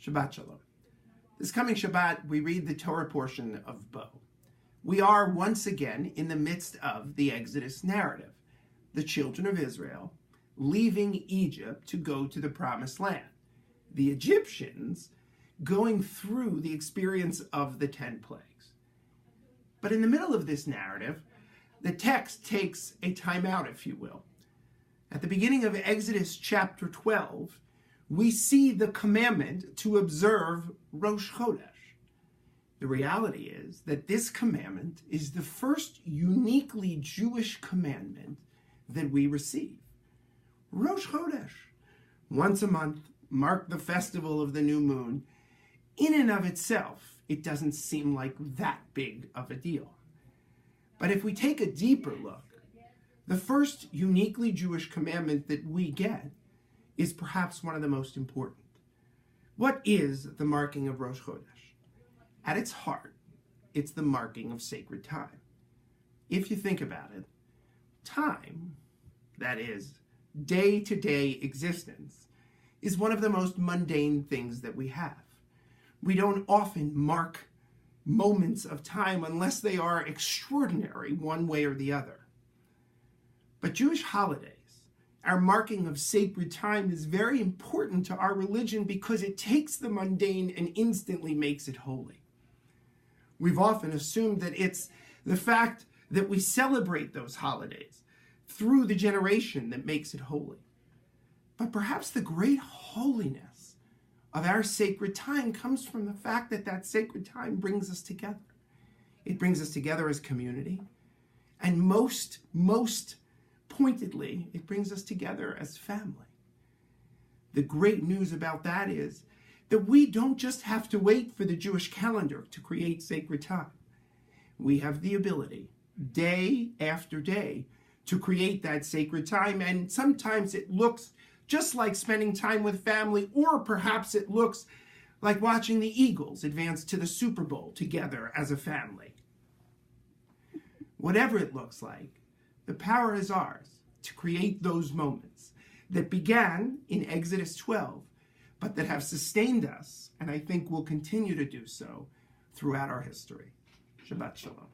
Shabbat Shalom. This coming Shabbat, we read the Torah portion of Bo. We are once again in the midst of the Exodus narrative, the children of Israel leaving Egypt to go to the Promised Land, the Egyptians going through the experience of the 10 plagues. But in the middle of this narrative, the text takes a time out, if you will. At the beginning of Exodus chapter 12, we see the commandment to observe Rosh Chodesh. The reality is that this commandment is the first uniquely Jewish commandment that we receive. Rosh Chodesh, once a month, mark the festival of the new moon. In and of itself, it doesn't seem like that big of a deal. But if we take a deeper look, the first uniquely Jewish commandment that we get is perhaps one of the most important. What is the marking of Rosh Chodesh? At its heart, it's the marking of sacred time. If you think about it, time, that is, day-to-day existence, is one of the most mundane things that we have. We don't often mark moments of time unless they are extraordinary one way or the other. But Jewish holidays, our marking of sacred time, is very important to our religion because it takes the mundane and instantly makes it holy. We've often assumed that it's the fact that we celebrate those holidays through the generation that makes it holy. But perhaps the great holiness of our sacred time comes from the fact that that sacred time brings us together. It brings us together as community, and most pointedly, it brings us together as family. The great news about that is that we don't just have to wait for the Jewish calendar to create sacred time. We have the ability, day after day, to create that sacred time, and sometimes it looks just like spending time with family, or perhaps it looks like watching the Eagles advance to the Super Bowl together as a family. Whatever it looks like, the power is ours to create those moments that began in Exodus 12, but that have sustained us, and I think will continue to do so throughout our history. Shabbat Shalom.